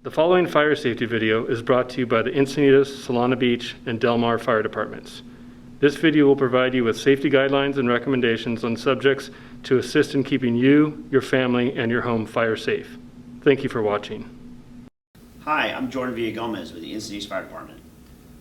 The following fire safety video is brought to you by the Encinitas, Solana Beach, and Del Mar Fire Departments. This video will provide you with safety guidelines and recommendations on subjects to assist in keeping you, your family, and your home fire safe. Thank you for watching. Hi, I'm Jordan Villagomez with the Encinitas Fire Department.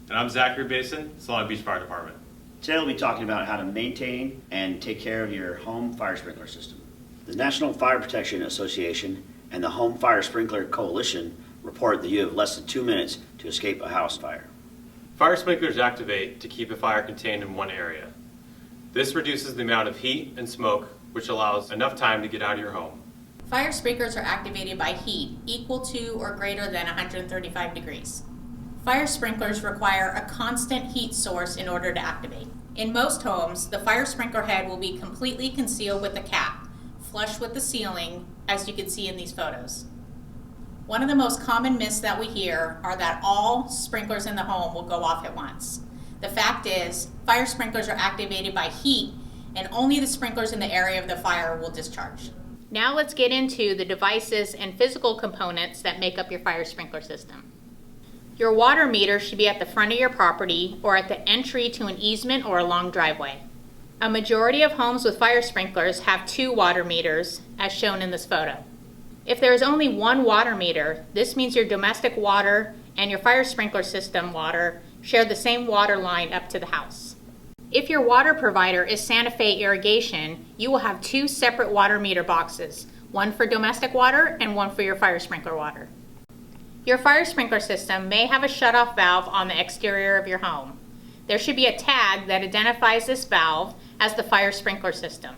And I'm Zachary Basin, Solana Beach Fire Department. Today we'll be talking about how to maintain and take care of your home fire sprinkler system. The National Fire Protection Association and the Home Fire Sprinkler Coalition report that you have less than 2 minutes to escape a house fire. Fire sprinklers activate to keep a fire contained in one area. This reduces the amount of heat and smoke, which allows enough time to get out of your home. Fire sprinklers are activated by heat equal to or greater than 135 degrees. Fire sprinklers require a constant heat source in order to activate. In most homes, the fire sprinkler head will be completely concealed with a cap, flush with the ceiling, as you can see in these photos. One of the most common myths that we hear are that all sprinklers in the home will go off at once. The fact is, fire sprinklers are activated by heat, and only the sprinklers in the area of the fire will discharge. Now let's get into the devices and physical components that make up your fire sprinkler system. Your water meter should be at the front of your property or at the entry to an easement or a long driveway. A majority of homes with fire sprinklers have 2 water meters, as shown in this photo. If there is only 1 water meter, this means your domestic water and your fire sprinkler system water share the same water line up to the house. If your water provider is Santa Fe Irrigation, you will have 2 separate water meter boxes, one for domestic water and one for your fire sprinkler water. Your fire sprinkler system may have a shutoff valve on the exterior of your home. There should be a tag that identifies this valve as the fire sprinkler system.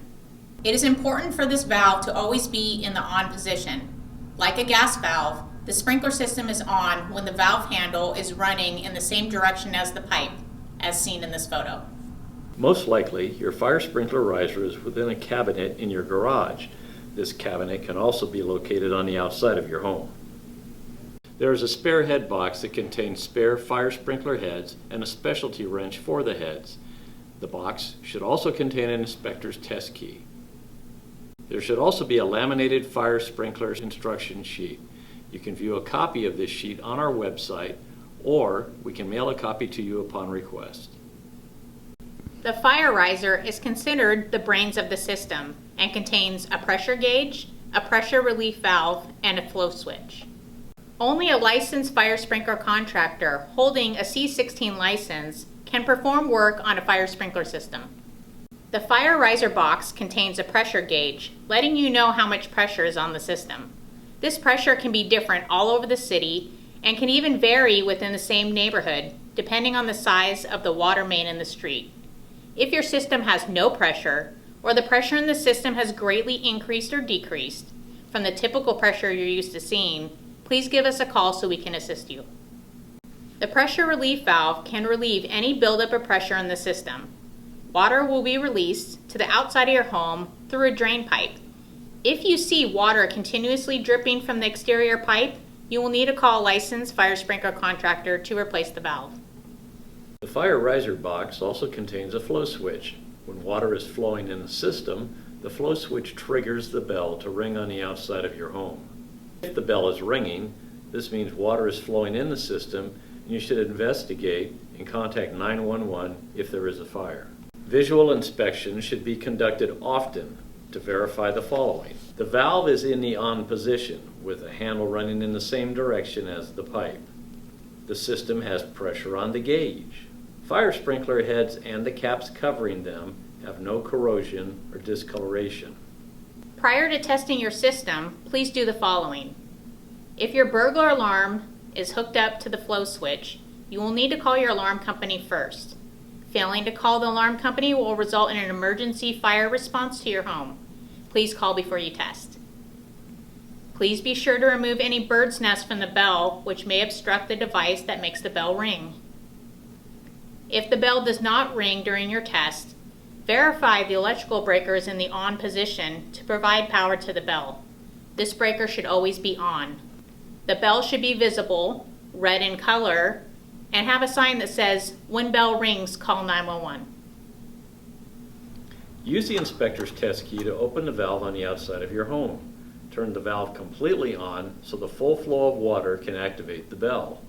It is important for this valve to always be in the on position. Like a gas valve, the sprinkler system is on when the valve handle is running in the same direction as the pipe, as seen in this photo. Most likely, your fire sprinkler riser is within a cabinet in your garage. This cabinet can also be located on the outside of your home. There is a spare head box that contains spare fire sprinkler heads and a specialty wrench for the heads. The box should also contain an inspector's test key. There should also be a laminated fire sprinkler instruction sheet. You can view a copy of this sheet on our website, or we can mail a copy to you upon request. The fire riser is considered the brains of the system and contains a pressure gauge, a pressure relief valve, and a flow switch. Only a licensed fire sprinkler contractor holding a C16 license can perform work on a fire sprinkler system. The fire riser box contains a pressure gauge, letting you know how much pressure is on the system. This pressure can be different all over the city and can even vary within the same neighborhood, depending on the size of the water main in the street. If your system has no pressure, or the pressure in the system has greatly increased or decreased from the typical pressure you're used to seeing, please give us a call so we can assist you. The pressure relief valve can relieve any buildup of pressure in the system. Water will be released to the outside of your home through a drain pipe. If you see water continuously dripping from the exterior pipe, you will need to call a licensed fire sprinkler contractor to replace the valve. The fire riser box also contains a flow switch. When water is flowing in the system, the flow switch triggers the bell to ring on the outside of your home. If the bell is ringing, this means water is flowing in the system, and you should investigate and contact 911 if there is a fire. Visual inspection should be conducted often to verify the following. The valve is in the on position with the handle running in the same direction as the pipe. The system has pressure on the gauge. Fire sprinkler heads and the caps covering them have no corrosion or discoloration. Prior to testing your system, please do the following. If your burglar alarm is hooked up to the flow switch, you will need to call your alarm company first. Failing to call the alarm company will result in an emergency fire response to your home. Please call before you test. Please be sure to remove any bird's nest from the bell, which may obstruct the device that makes the bell ring. If the bell does not ring during your test, verify the electrical breaker is in the on position to provide power to the bell. This breaker should always be on. The bell should be visible, red in color, and have a sign that says, "When bell rings, call 911. Use the inspector's test key to open the valve on the outside of your home. turn the valve completely on so the full flow of water can activate the bell.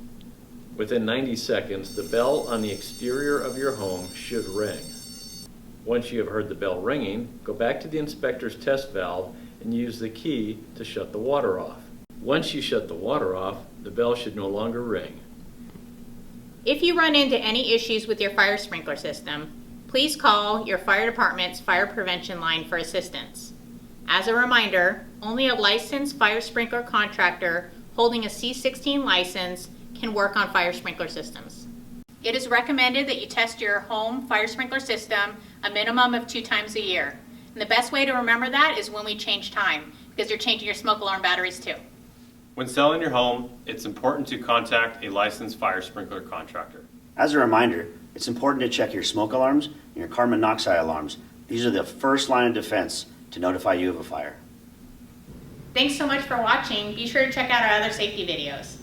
Within 90 seconds, the bell on the exterior of your home should ring. Once you have heard the bell ringing, go back to the inspector's test valve and use the key to shut the water off. Once you shut the water off, the bell should no longer ring. If you run into any issues with your fire sprinkler system, please call your fire department's fire prevention line for assistance. As a reminder, only a licensed fire sprinkler contractor holding a C16 license can work on fire sprinkler systems. It is recommended that you test your home fire sprinkler system a minimum of 2 times a year. And the best way to remember that is when we change time, because you're changing your smoke alarm batteries too. When selling your home, it's important to contact a licensed fire sprinkler contractor. As a reminder, it's important to check your smoke alarms and your carbon monoxide alarms. These are the first line of defense to notify you of a fire. Thanks so much for watching. Be sure to check out our other safety videos.